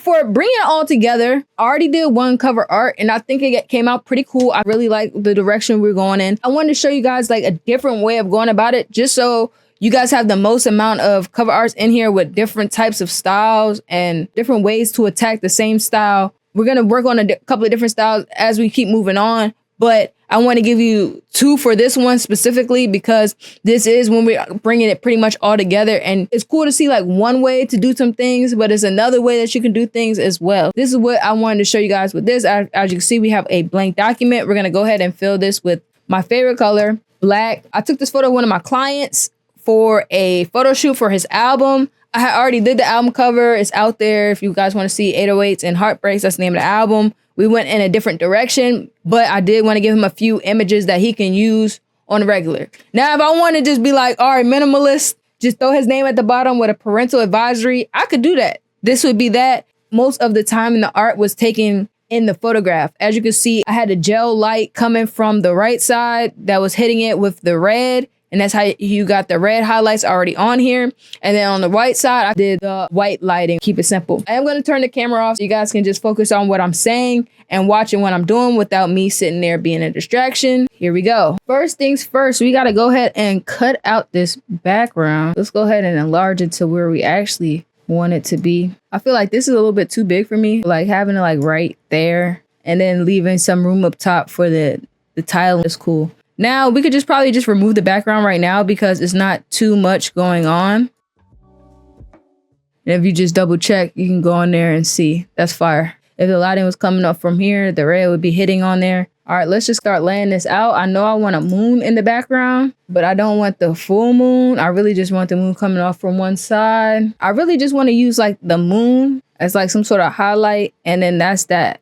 for bringing it all together, I already did one cover art and I think it came out pretty cool. I really like the direction we're going in. I wanted to show you guys like a different way of going about it, just so you guys have the most amount of cover arts in here with different types of styles and different ways to attack the same style. We're going to work on a couple of different styles as we keep moving on, but I want to give you 2 for this one specifically because this is when we're bringing it pretty much all together. And it's cool to see like one way to do some things, but it's another way that you can do things as well. This is what I wanted to show you guys with this. As you can see, we have a blank document. We're going to go ahead and fill this with my favorite color, black. I took this photo of one of my clients for a photo shoot for his album. I had already did the album cover. It's out there if you guys want to see 808s and Heartbreaks. That's the name of the album. We went in a different direction, but I did want to give him a few images that he can use on the regular. Now, if I want to just be like, all right, minimalist, just throw his name at the bottom with a parental advisory, I could do that. This would be that. Most of the time the art was taken in the photograph. As you can see, I had a gel light coming from the right side that was hitting it with the red. And that's how you got the red highlights already on here. And then on the white side, I did the white lighting. Keep it simple. I am going to turn the camera off so you guys can just focus on what I'm saying and watching what I'm doing without me sitting there being a distraction. Here we go. First things first, we got to go ahead and cut out this background. Let's go ahead and enlarge it to where we actually want it to be. I feel like this is a little bit too big for me. Like having it like right there and then leaving some room up top for the tile is cool. Now, we could probably just remove the background right now because it's not too much going on. And if you just double check, you can go on there and see. That's fire. If the lighting was coming up from here, the red would be hitting on there. All right, let's just start laying this out. I know I want a moon in the background, but I don't want the full moon. I really just want the moon coming off from one side. I really just want to use like the moon as like some sort of highlight. And then that's that.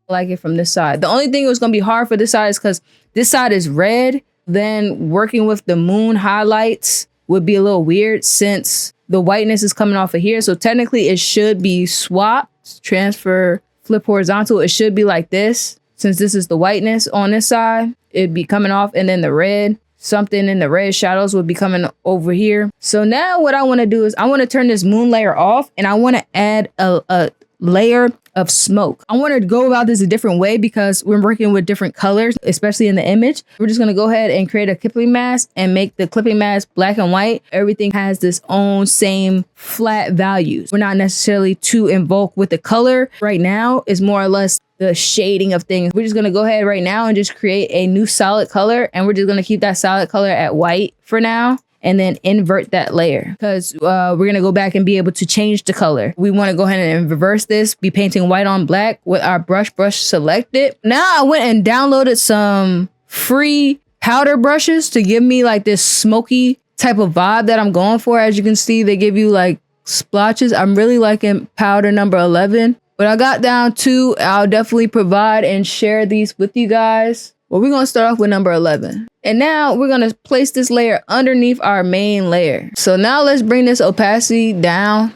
Like it from this side. The only thing that's going to be hard for this side is because this side is red. Then working with the moon highlights would be a little weird since the whiteness is coming off of here. So technically it should be swapped, transfer, flip horizontal. It should be like this. Since this is the whiteness on this side, it'd be coming off, and then the red, something in the red shadows would be coming over here. So now what I want to do is I want to turn this moon layer off, and I want to add a layer of smoke. I want to go about this a different way because we're working with different colors, especially in the image. We're just going to go ahead and create a clipping mask and make the clipping mask black and white. Everything has this own same flat values. We're not necessarily too involved with the color right now. It's more or less the shading of things. We're just going to go ahead right now and just create a new solid color. And we're just going to keep that solid color at white for now. And then invert that layer because we're going to go back and be able to change the color. We want to go ahead and reverse this, be painting white on black with our brush selected. Now I went and downloaded some free powder brushes to give me like this smoky type of vibe that I'm going for. As you can see, they give you like splotches. I'm really liking powder number 11, but I got down to, I'll definitely provide and share these with you guys. Well, we're going to start off with number 11. And now we're going to place this layer underneath our main layer. So now let's bring this opacity down.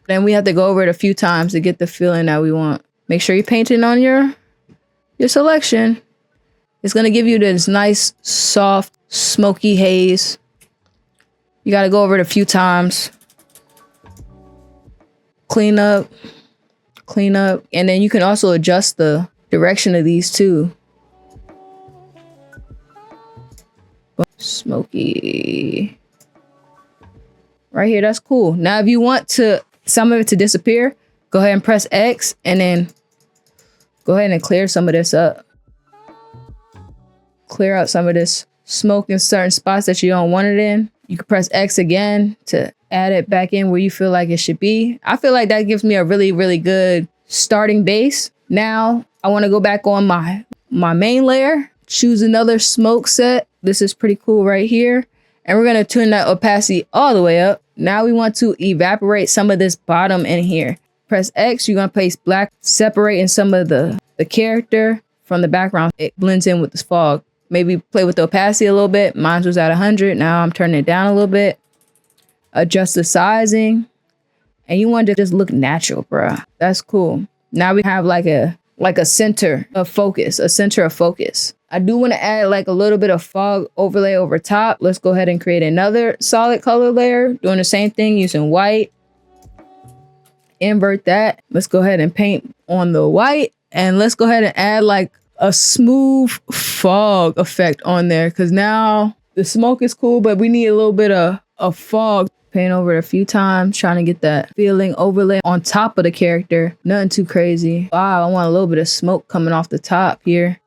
Then we have to go over it a few times to get the feeling that we want. Make sure you're painting on your selection. It's going to give you this nice, soft, smoky haze. You got to go over it a few times. Clean up. And then you can also adjust the direction of these too. Smoky. Right here, that's cool. Now, if you want some of it to disappear, go ahead and press X and then go ahead and clear some of this up. Clear out some of this smoke in certain spots that you don't want it in. You can press X again to add it back in where you feel like it should be. I feel like that gives me a really, really good starting base. Now I want to go back on my main layer, choose another smoke set. This is pretty cool right here. And we're going to turn that opacity all the way up. Now we want to evaporate some of this bottom in here. Press X, you're going to place black, separating some of the character from the background. It blends in with this fog. Maybe play with the opacity a little bit. Mine was at 100. Now I'm turning it down a little bit. Adjust the sizing. And you want to just look natural, bruh. That's cool. Now we have like a center of focus, I do want to add like a little bit of fog overlay over top. Let's go ahead and create another solid color layer, doing the same thing using white. Invert that. Let's go ahead and paint on the white, and let's go ahead and add like a smooth fog effect on there, because now the smoke is cool, but we need a little bit of fog. Paint over it a few times, trying to get that feeling overlay on top of the character. Nothing too crazy. Wow, I want a little bit of smoke coming off the top here.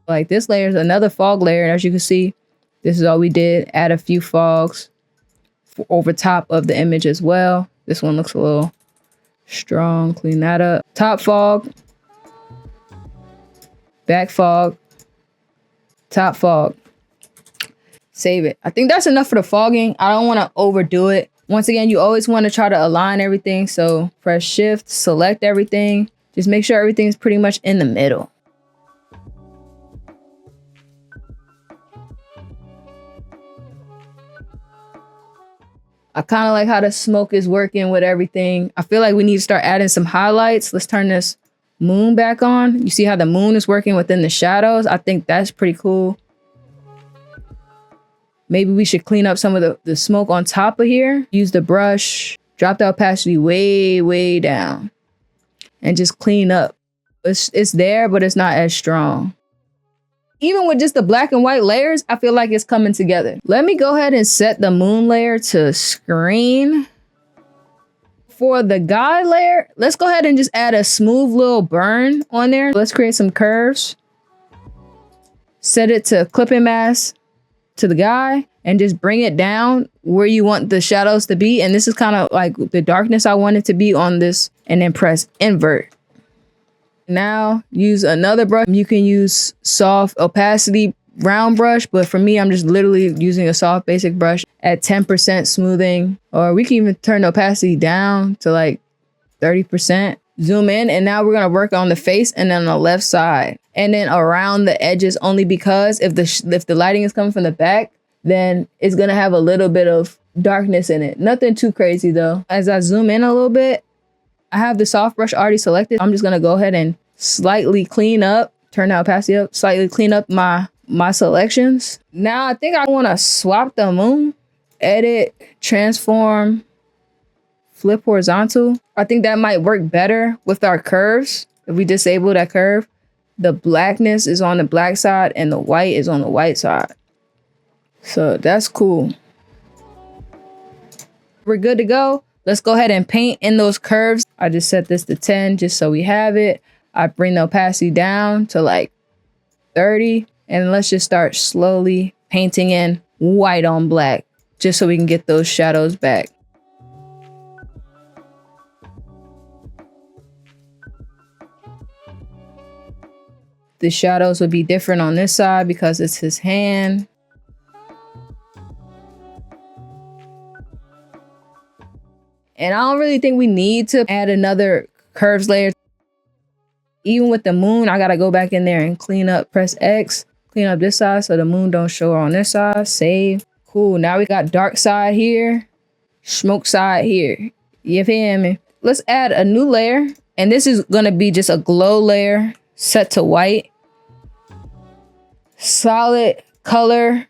Like this layer is another fog layer, and as you can see, this is all we did. Add a few fogs over top of the image as well. This one looks a little strong. Clean that up. Top fog, back fog, top fog. Save it. I think that's enough for the fogging. I don't want to overdo it. Once again, you always want to try to align everything. So press shift, select everything. Just make sure everything's pretty much in the middle. I kind of like how the smoke is working with everything. I feel like we need to start adding some highlights. Let's turn this moon back on. You see how the moon is working within the shadows? I think that's pretty cool. Maybe we should clean up some of the smoke on top of here. Use the brush, drop the opacity way, way down, and just clean up. It's there, but it's not as strong. Even with just the black and white layers, I feel like it's coming together. Let me go ahead and set the moon layer to screen. For the guy layer, let's go ahead and just add a smooth little burn on there. Let's create some curves. Set it to clipping mask to the guy and just bring it down where you want the shadows to be. And this is kind of like the darkness I want it to be on this, and then press invert. Now use another brush. You can use soft opacity round brush, but for me, I'm just literally using a soft basic brush at 10% smoothing, or we can even turn the opacity down to like 30%. Zoom in, and now we're gonna work on the face and then on the left side, and then around the edges, only because if the lighting is coming from the back, then it's gonna have a little bit of darkness in it. Nothing too crazy though. As I zoom in a little bit, I have the soft brush already selected. I'm just gonna go ahead and slightly clean up, turn the opacity up, slightly clean up my selections. Now I think I wanna swap the moon, edit, transform, flip horizontal. I think that might work better with our curves. If we disable that curve, the blackness is on the black side and the white is on the white side. So that's cool. We're good to go. Let's go ahead and paint in those curves. I just set this to 10 just so we have it. I bring the opacity down to like 30, and let's just start slowly painting in white on black just so we can get those shadows back. The shadows would be different on this side because it's his hand. And I don't really think we need to add another curves layer. Even with the moon, I gotta go back in there and clean up, press X, clean up this side so the moon don't show on this side, save. Cool, now we got dark side here, smoke side here. You feel me? Let's add a new layer, and this is gonna be just a glow layer set to white. Solid color,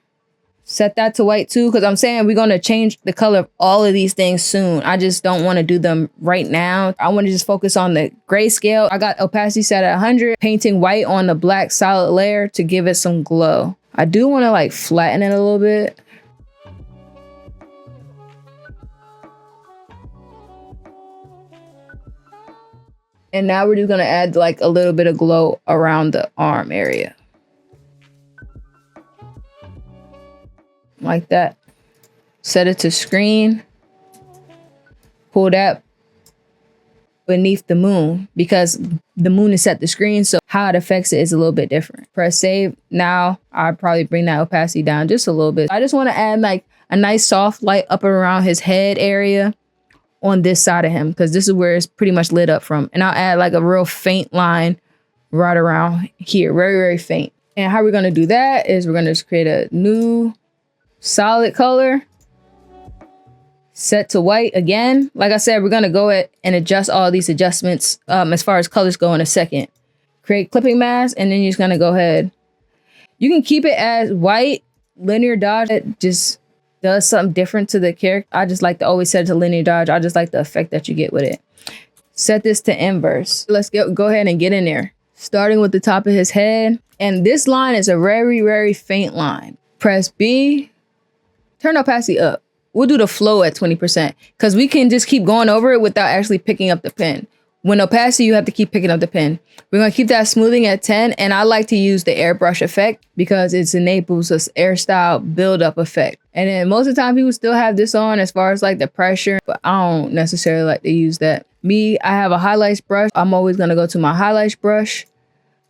set that to white too, because I'm saying we're going to change the color of all of these things soon. I just don't want to do them right now. I want to just focus on the grayscale. I got opacity set at 100, painting white on the black solid layer to give it some glow. I do want to like flatten it a little bit. And now we're just going to add like a little bit of glow around the arm area. Like that. Set it to screen. Pull that beneath the moon because the moon is set to screen, so how it affects it is a little bit different. Press save. Now I'll probably bring that opacity down just a little bit. I just want to add like a nice soft light up around his head area on this side of him because this is where it's pretty much lit up from. And I'll add like a real faint line right around here. Very, very faint. And how we're going to do that is we're going to just create a new solid color, Set to white again. Like I said, we're gonna go ahead and adjust all these adjustments as far as colors go in a second. Create clipping mask, and then you're just gonna go ahead. You can keep it as white, linear dodge. It just does something different to the character. I just like to always set it to linear dodge. I just like the effect that you get with it. Set this to inverse. Let's go ahead and get in there. Starting with the top of his head. And this line is a very, very faint line. Press B, turn opacity up. We'll do the flow at 20% because we can just keep going over it without actually picking up the pen. When opacity, you have to keep picking up the pen. We're going to keep that smoothing at 10. And I like to use the airbrush effect because it enables this air style build-up effect. And then most of the time, people still have this on as far as like the pressure, but I don't necessarily like to use that. Me, I have a highlights brush. I'm always going to go to my highlights brush.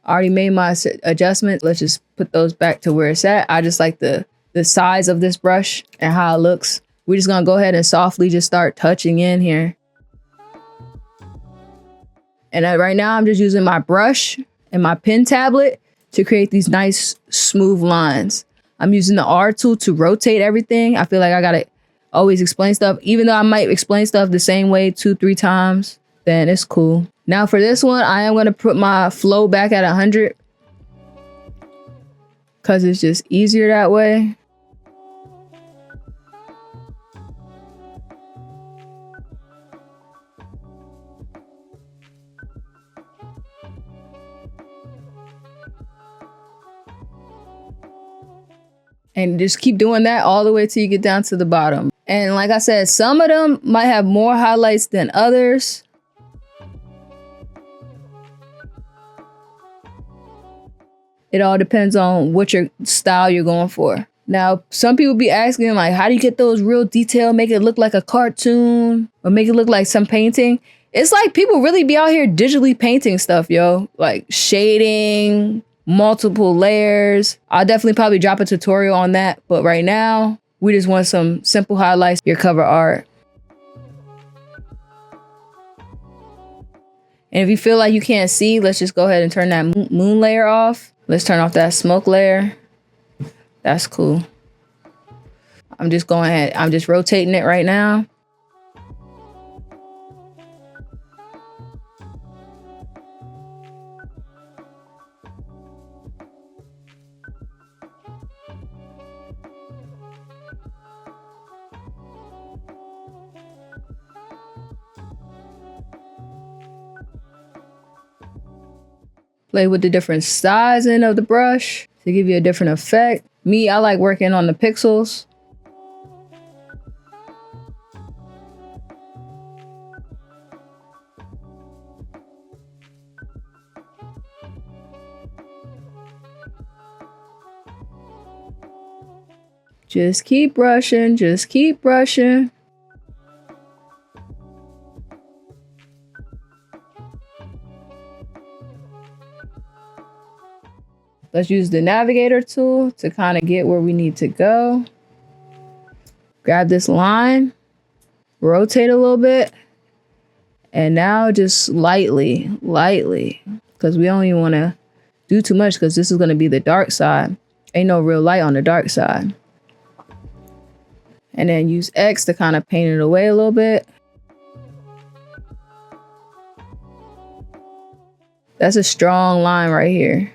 I already made my adjustment. Let's just put those back to where it's at. I just like the size of this brush and how it looks. We're just going to go ahead and softly just start touching in here. And right now I'm just using my brush and my pen tablet to create these nice smooth lines. I'm using the R tool to rotate everything. I feel like I got to always explain stuff. Even though I might explain stuff the same way 2-3 times, then it's cool. Now for this one, I am going to put my flow back at 100 because it's just easier that way. And just keep doing that all the way till you get down to the bottom. And like I said, some of them might have more highlights than others. It all depends on what your style you're going for. Now, some people be asking like, how do you get those real detail, make it look like a cartoon or make it look like some painting? It's like people really be out here digitally painting stuff, yo. Like shading, multiple layers. I'll definitely probably drop a tutorial on that. But right now, we just want some simple highlights, your cover art. And if you feel like you can't see, let's just go ahead and turn that moon layer off. Let's turn off that smoke layer. That's cool. I'm just going ahead. I'm just rotating it right now. Play with the different sizing of the brush to give you a different effect. Me, I like working on the pixels. Just keep brushing, just keep brushing. Let's use the navigator tool to kind of get where we need to go. Grab this line, rotate a little bit, and now just lightly, because we don't even want to do too much because this is going to be the dark side. Ain't no real light on the dark side. And then use X to kind of paint it away a little bit. That's a strong line right here.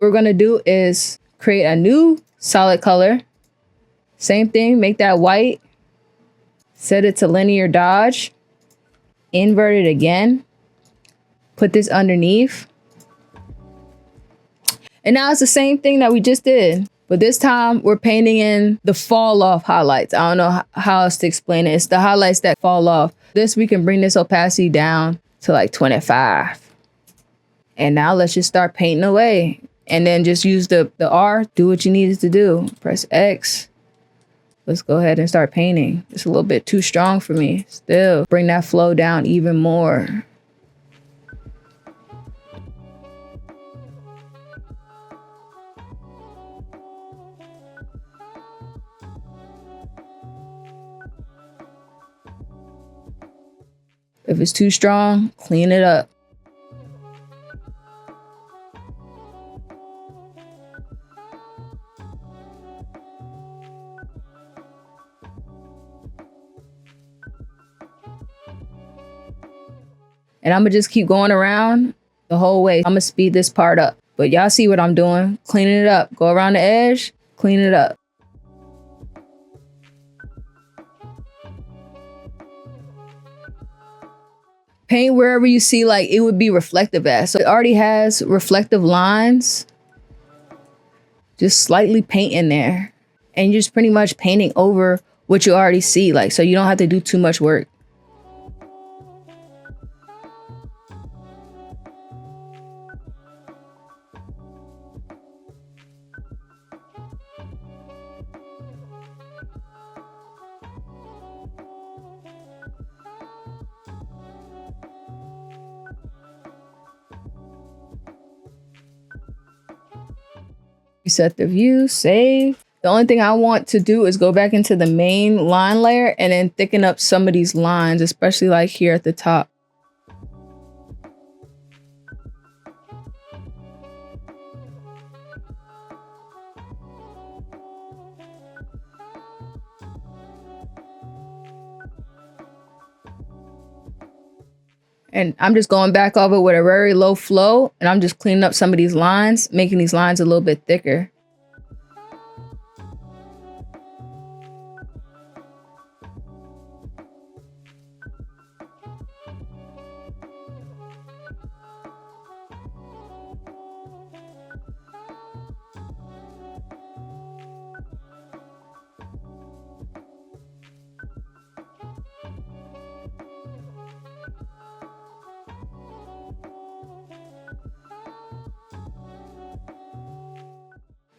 What we're gonna do is create a new solid color. Same thing, make that white. Set it to linear dodge. Invert it again. Put this underneath. And now it's the same thing that we just did. But this time we're painting in the fall off highlights. I don't know how else to explain it. It's the highlights that fall off. We can bring this opacity down to like 25. And now let's just start painting away. And then just use the R, do what you needed to do. Press X. Let's go ahead and start painting. It's a little bit too strong for me. Still, bring that flow down even more. If it's too strong, clean it up. And I'm gonna just keep going around the whole way. I'm gonna speed this part up. But y'all see what I'm doing. Cleaning it up. Go around the edge, clean it up. Paint wherever you see like it would be reflective at. So it already has reflective lines. Just slightly paint in there. And you're just pretty much painting over what you already see. Like, so you don't have to do too much work. Reset the view, save. The only thing I want to do is go back into the main line layer and then thicken up some of these lines, especially like here at the top. And I'm just going back over with a very low flow, and I'm just cleaning up some of these lines, making these lines a little bit thicker.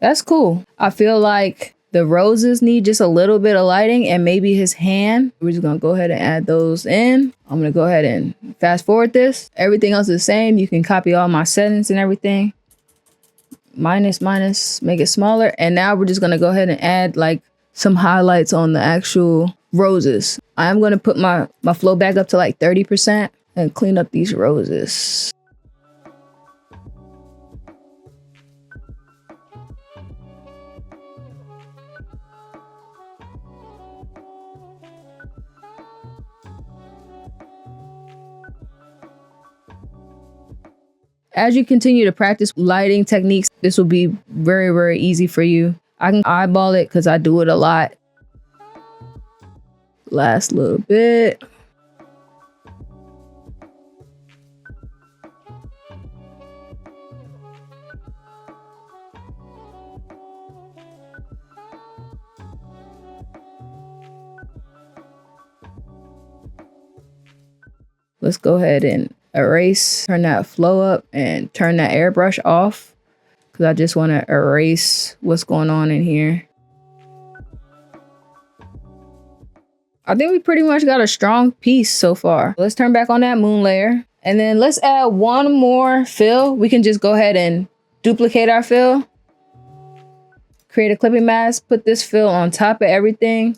That's cool. I feel like the roses need just a little bit of lighting and maybe his hand. We're just gonna go ahead and add those in. I'm gonna go ahead and fast forward this. Everything else is the same. You can copy all my settings and everything. Minus, make it smaller. And now we're just gonna go ahead and add like some highlights on the actual roses. I'm gonna put my flow back up to like 30% and clean up these roses. As you continue to practice lighting techniques, this will be very, very easy for you. I can eyeball it because I do it a lot. Last little bit. Let's go ahead and erase, turn that flow up and turn that airbrush off because I just want to erase what's going on in here. I think we pretty much got a strong piece so far. Let's turn back on that moon layer and then let's add one more fill. We can just go ahead and duplicate our fill, create a clipping mask, put this fill on top of everything,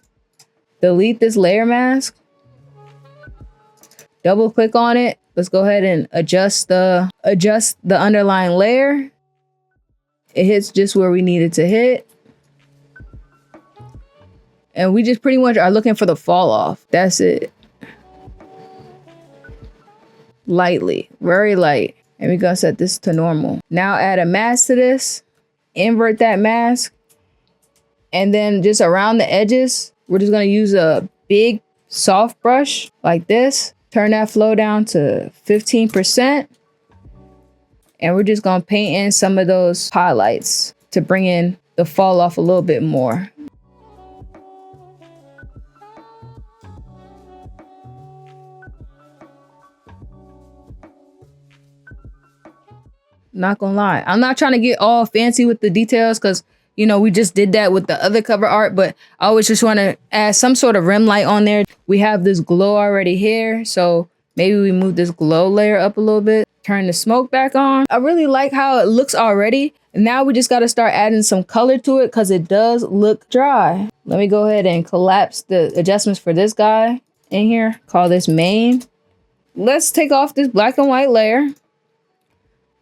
delete this layer mask, double click on it. Let's go ahead and adjust the underlying layer. It hits just where we need it to hit. And we just pretty much are looking for the fall off. That's it. Lightly, very light. And we're gonna set this to normal. Now add a mask to this, invert that mask. And then just around the edges, we're just gonna use a big soft brush like this. Turn that flow down to 15%. And we're just gonna paint in some of those highlights to bring in the fall off a little bit more. Not gonna lie, I'm not trying to get all fancy with the details because, you know, we just did that with the other cover art, but I always just want to add some sort of rim light on there. We have this glow already here, so maybe we move this glow layer up a little bit. Turn the smoke back on. I really like how it looks already. And now we just got to start adding some color to it because it does look dry. Let me go ahead and collapse the adjustments for this guy in here. Call this main. Let's take off this black and white layer.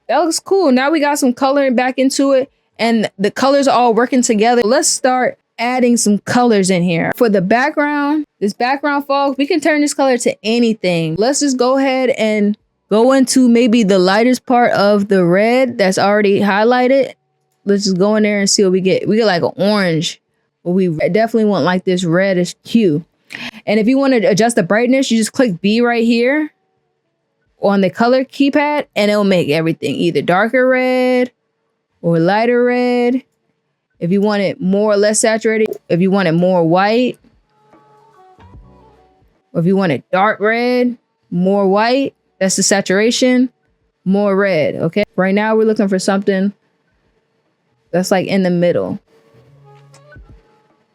That looks cool. Now we got some coloring back into it and the colors are all working together. Let's start adding some colors in here. For the background, this background fog, we can turn this color to anything. Let's just go ahead and Go into maybe the lightest part of the red that's already highlighted. Let's just go in there and see what we get. We get like an orange, but we definitely want like this reddish hue. And if you want to adjust the brightness, you just click B right here on the color keypad, and it'll make everything either darker red or lighter red. If you want it more or less saturated, if you want it more white, or if you want it dark red, more white, that's the saturation, more red, okay? Right now we're looking for something that's like in the middle.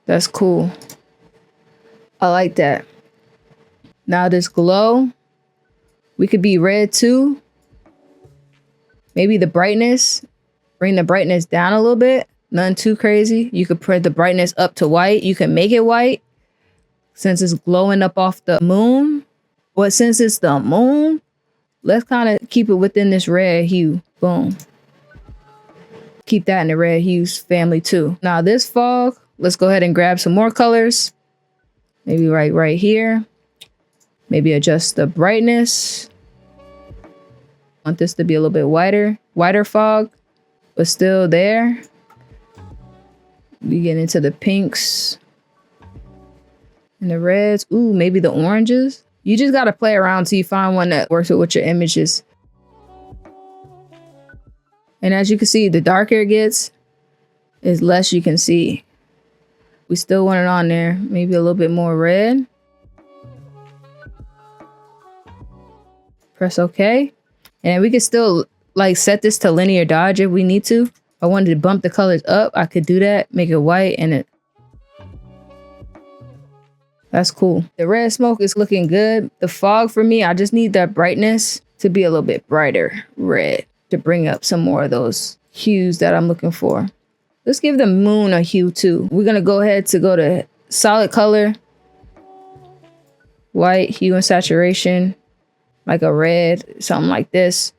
That's cool. I like that. Now this glow, we could be red too. Maybe the brightness, bring the brightness down a little bit. Nothing too crazy. You could put the brightness up to white. You can make it white since it's glowing up off the moon. But since it's the moon, let's kind of keep it within this red hue. Boom. Keep that in the red hues family too. Now this fog, let's go ahead and grab some more colors. Maybe right here. Maybe adjust the brightness. Want this to be a little bit whiter fog, but still there. We get into the pinks and the reds. Ooh, maybe the oranges. You just got to play around till you find one that works with your images. And as you can see, the darker it gets, is less you can see. We still want it on there. Maybe a little bit more red. Press OK. And we can still like set this to linear dodge if we need to. If I wanted to bump the colors up, I could do that. Make it white and it. That's cool. The red smoke is looking good. The fog for me, I just need that brightness to be a little bit brighter red to bring up some more of those hues that I'm looking for. Let's give the moon a hue too. We're going to go ahead to go to solid color, white, hue and saturation, like a red, something like this.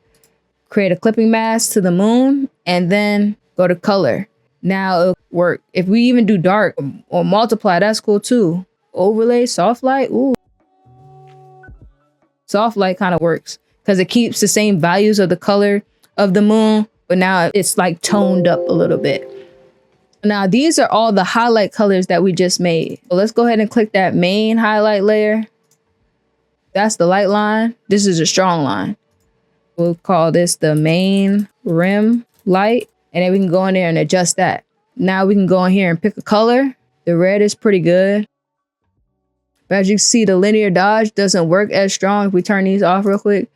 Create a clipping mask to the moon and then go to color. Now it'll work. If we even do dark or multiply, that's cool too. Overlay, soft light, ooh. Soft light kind of works because it keeps the same values of the color of the moon, but now it's like toned up a little bit. Now these are all the highlight colors that we just made. So let's go ahead and click that main highlight layer. That's the light line. This is a strong line. We'll call this the main rim light. And then we can go in there and adjust that. Now we can go in here and pick a color. The red is pretty good. But as you can see, the linear dodge doesn't work as strong. If we turn these off real quick,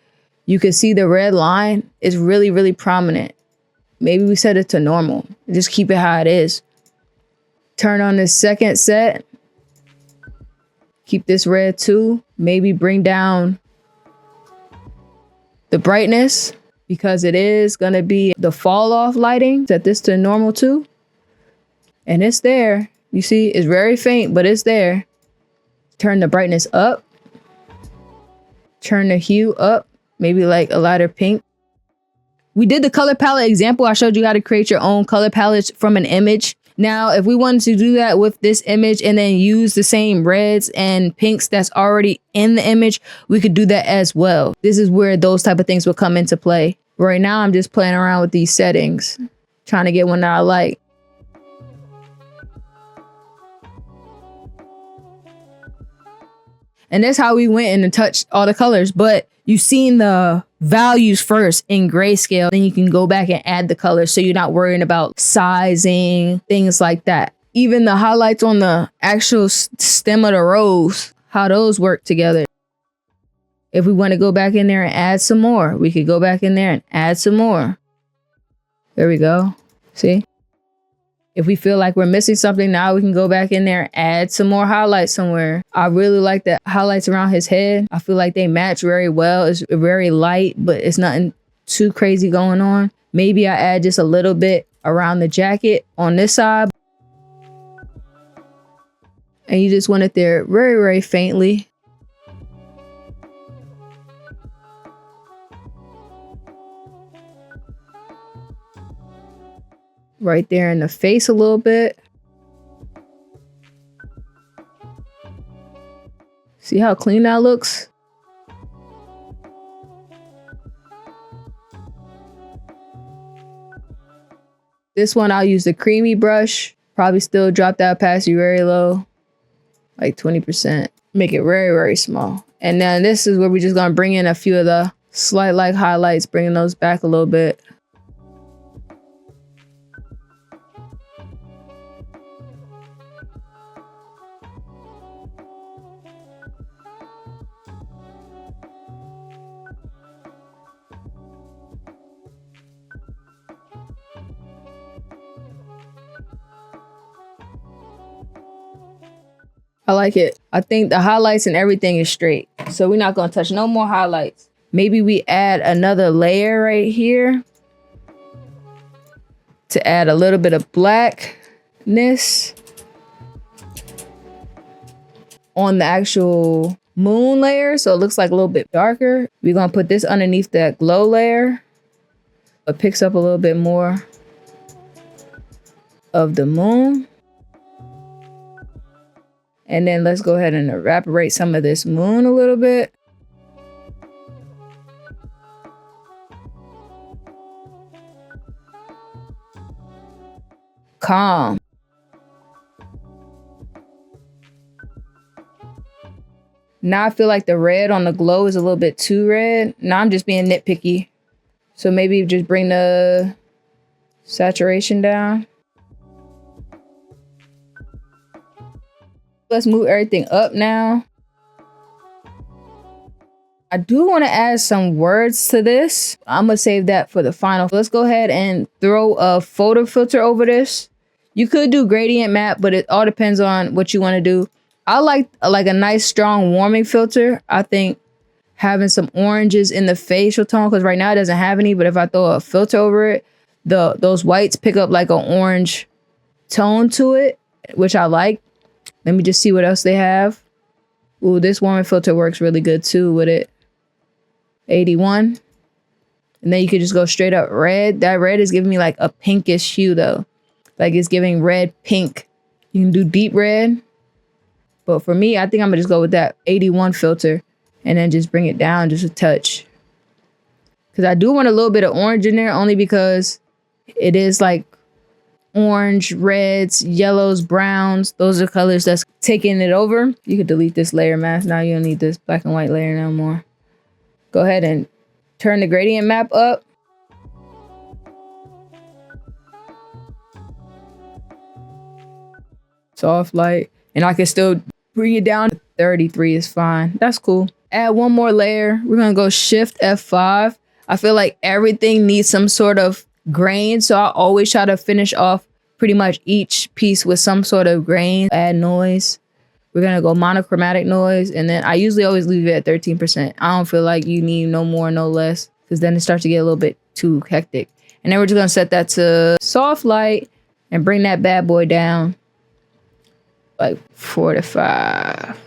you can see the red line is really, really prominent. Maybe we set it to normal. Just keep it how it is. Turn on the second set. Keep this red too. Maybe bring down the brightness because it is going to be the fall off lighting. Set this to normal too. And it's there. You see, it's very faint, but it's there. Turn the brightness up. Turn the hue up. Maybe like a lighter pink. We did the color palette example. I showed you how to create your own color palettes from an image. Now, if we wanted to do that with this image and then use the same reds and pinks that's already in the image, we could do that as well. This is where those type of things will come into play. Right now, I'm just playing around with these settings, trying to get one that I like. And that's how we went in and touched all the colors. But you've seen the values first in grayscale. Then you can go back and add the colors so you're not worrying about sizing, things like that. Even the highlights on the actual stem of the rose, how those work together. If we want to go back in there and add some more, we could go back in there and add some more. There we go. See? If we feel like we're missing something, now we can go back in there and add some more highlights somewhere. I really like the highlights around his head. I feel like they match very well. It's very light, but it's nothing too crazy going on. Maybe I add just a little bit around the jacket on this side. And you just want it there very, very faintly. Right there in the face a little bit. See how clean that looks? This one, I'll use the creamy brush. Probably still drop that opacity very low, like 20%. Make it very, very small. And then this is where we're just gonna bring in a few of the slight like highlights, bringing those back a little bit. I like it. I think the highlights and everything is straight. So we're not gonna touch no more highlights. Maybe we add another layer right here to add a little bit of blackness on the actual moon layer. So it looks like a little bit darker. We're gonna put this underneath that glow layer. It picks up a little bit more of the moon. And then let's go ahead and evaporate some of this moon a little bit. Calm. Now I feel like the red on the glow is a little bit too red. Now I'm just being nitpicky. So maybe just bring the saturation down. Let's move everything up now. I do want to add some words to this. I'm going to save that for the final. Let's go ahead and throw a photo filter over this. You could do gradient map, but it all depends on what you want to do. I like a nice strong warming filter. I think having some oranges in the facial tone, because right now it doesn't have any, but if I throw a filter over it, those whites pick up like an orange tone to it, which I like. Let me just see what else they have. Ooh, this warming filter works really good too with it. 81. And then you could just go straight up red. That red is giving me like a pinkish hue though. Like it's giving red pink. You can do deep red. But for me, I think I'm gonna just go with that 81 filter and then just bring it down just a touch. Because I do want a little bit of orange in there only because it is like orange, reds, yellows, browns. Those are colors that's taking it over. You could delete this layer mask. Now you don't need this black and white layer no more. Go ahead and turn the gradient map up. Soft light. And I can still bring it down to 33 is fine. That's cool. Add one more layer. We're gonna go Shift F5. I feel like everything needs some sort of grain, so I always try to finish off pretty much each piece with some sort of grain. Add noise. We're gonna go monochromatic noise, and then I usually always leave it at 13%. I don't feel like you need no more, no less, because then it starts to get a little bit too hectic. And then we're just gonna set that to soft light and bring that bad boy down like 4 to 5.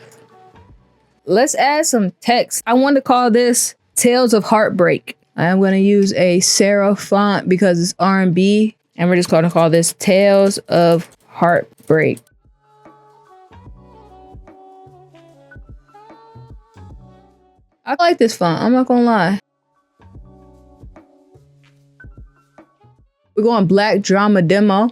Let's add some text. I want to call this Tales of Heartbreak. I'm going to use a serif font because it's RnB, and we're just going to call this Tales of Heartbreak. I like this font, I'm not gonna lie. We're going Black Drama Demo.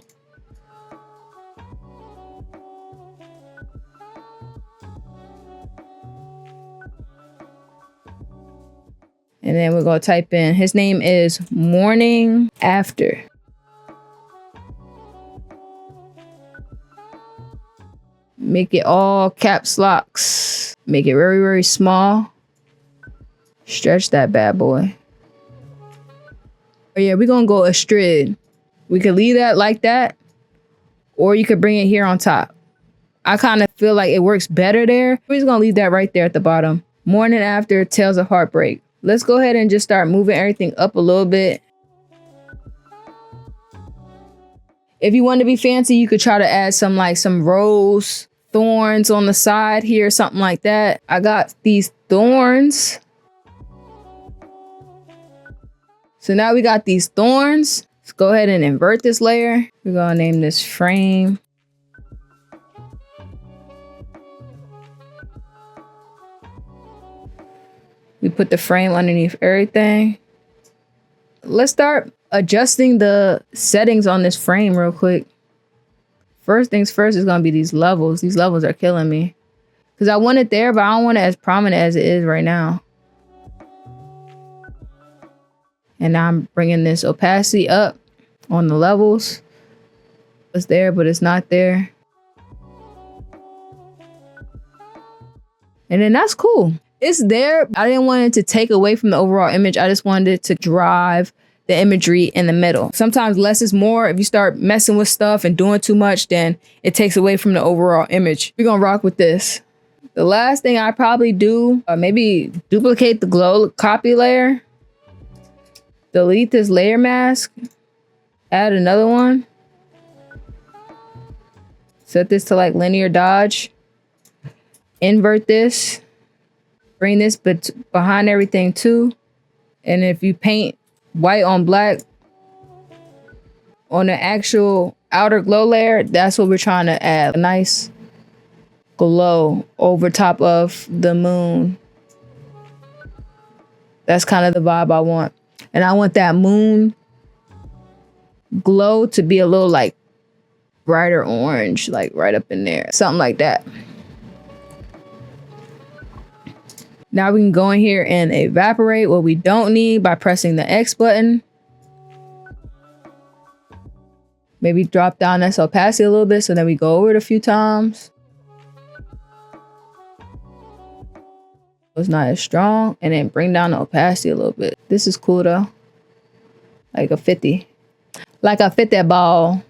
And then we're gonna type in, his name is Morning After. Make it all caps locks. Make it very, very small. Stretch that bad boy. Oh yeah, we're gonna go Astrid. We could leave that like that, or you could bring it here on top. I kind of feel like it works better there. We're just gonna leave that right there at the bottom. Morning After, Tales of Heartbreak. Let's go ahead and just start moving everything up a little bit. If you want to be fancy, you could try to add some rose thorns on the side here, something like that. I got these thorns. So now we got these thorns. Let's go ahead and invert this layer. We're gonna name this frame. We put the frame underneath everything. Let's start adjusting the settings on this frame real quick. First things first is gonna be these levels. These levels are killing me. Because I want it there, but I don't want it as prominent as it is right now. And now I'm bringing this opacity up on the levels. It's there, but it's not there. And then that's cool. It's there. I didn't want it to take away from the overall image. I just wanted it to drive the imagery in the middle. Sometimes less is more. If you start messing with stuff and doing too much, then it takes away from the overall image. We're gonna rock with this. The last thing I probably do, maybe duplicate the glow copy layer. Delete this layer mask. Add another one. Set this to like linear dodge. Invert this. Bring this behind everything too. And if you paint white on black on the actual outer glow layer, that's what we're trying to add. A nice glow over top of the moon. That's kind of the vibe I want. And I want that moon glow to be a little like brighter orange, like right up in there. Something like that. Now we can go in here and evaporate what we don't need by pressing the X button. Maybe drop down this opacity a little bit so then we go over it a few times. It's not as strong. And then bring down the opacity a little bit. This is cool though. Like a 50. Like I fit that ball.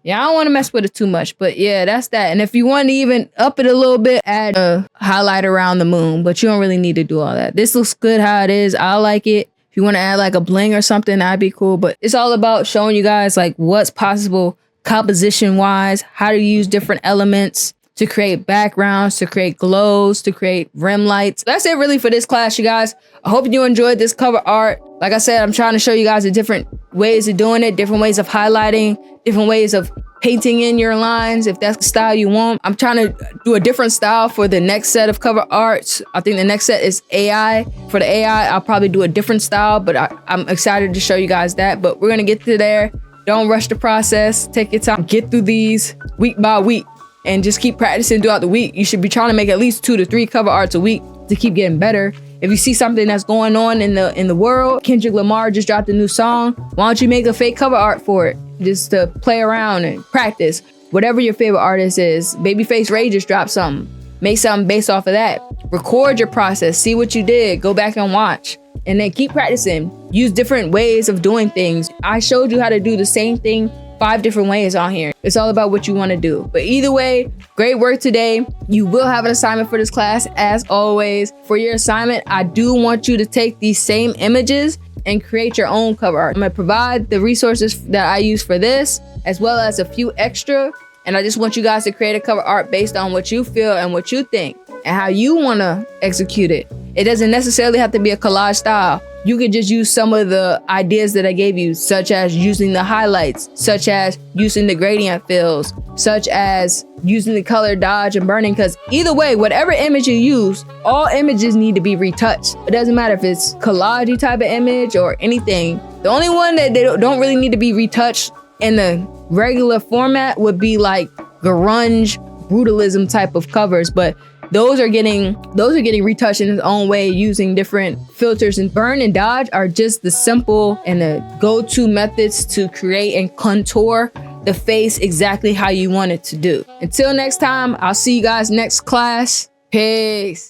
Yeah, I don't want to mess with it too much, but yeah, that's that. And if you want to even up it a little bit, add a highlight around the moon, but you don't really need to do all that. This looks good how it is. I like it. If you want to add like a bling or something, that'd be cool. But it's all about showing you guys like what's possible composition wise, how to use different elements to create backgrounds, to create glows, to create rim lights. That's it really for this class, you guys. I hope you enjoyed this cover art. Like I said, I'm trying to show you guys the different ways of doing it, different ways of highlighting, different ways of painting in your lines if that's the style you want. I'm trying to do a different style for the next set of cover arts. I think the next set is AI. For the AI, I'll probably do a different style, but I'm excited to show you guys that. But we're gonna get to there. Don't rush the process. Take your time. Get through these week by week and just keep practicing throughout the week. You should be trying to make at least 2 to 3 cover arts a week to keep getting better. If you see something that's going on in the world, Kendrick Lamar just dropped a new song. Why don't you make a fake cover art for it? Just to play around and practice. Whatever your favorite artist is. Babyface Ray just dropped something. Make something based off of that. Record your process. See what you did. Go back and watch. And then keep practicing. Use different ways of doing things. I showed you how to do the same thing 5 different ways on here. It's all about what you want to do. But either way, great work today. You will have an assignment for this class as always. For your assignment, I do want you to take these same images and create your own cover art. I'm gonna provide the resources that I use for this, as well as a few extra. And I just want you guys to create a cover art based on what you feel and what you think and how you wanna execute it. It doesn't necessarily have to be a collage style. You could just use some of the ideas that I gave you, such as using the highlights, such as using the gradient fills, such as using the color dodge and burning, because either way, whatever image you use, all images need to be retouched. It doesn't matter if it's collage type of image or anything. The only one that they don't really need to be retouched in the regular format would be like grunge, brutalism type of covers, but those are getting retouched in its own way using different filters. And burn and dodge are just the simple and the go-to methods to create and contour the face exactly how you want it to do. Until next time, I'll see you guys next class. Peace.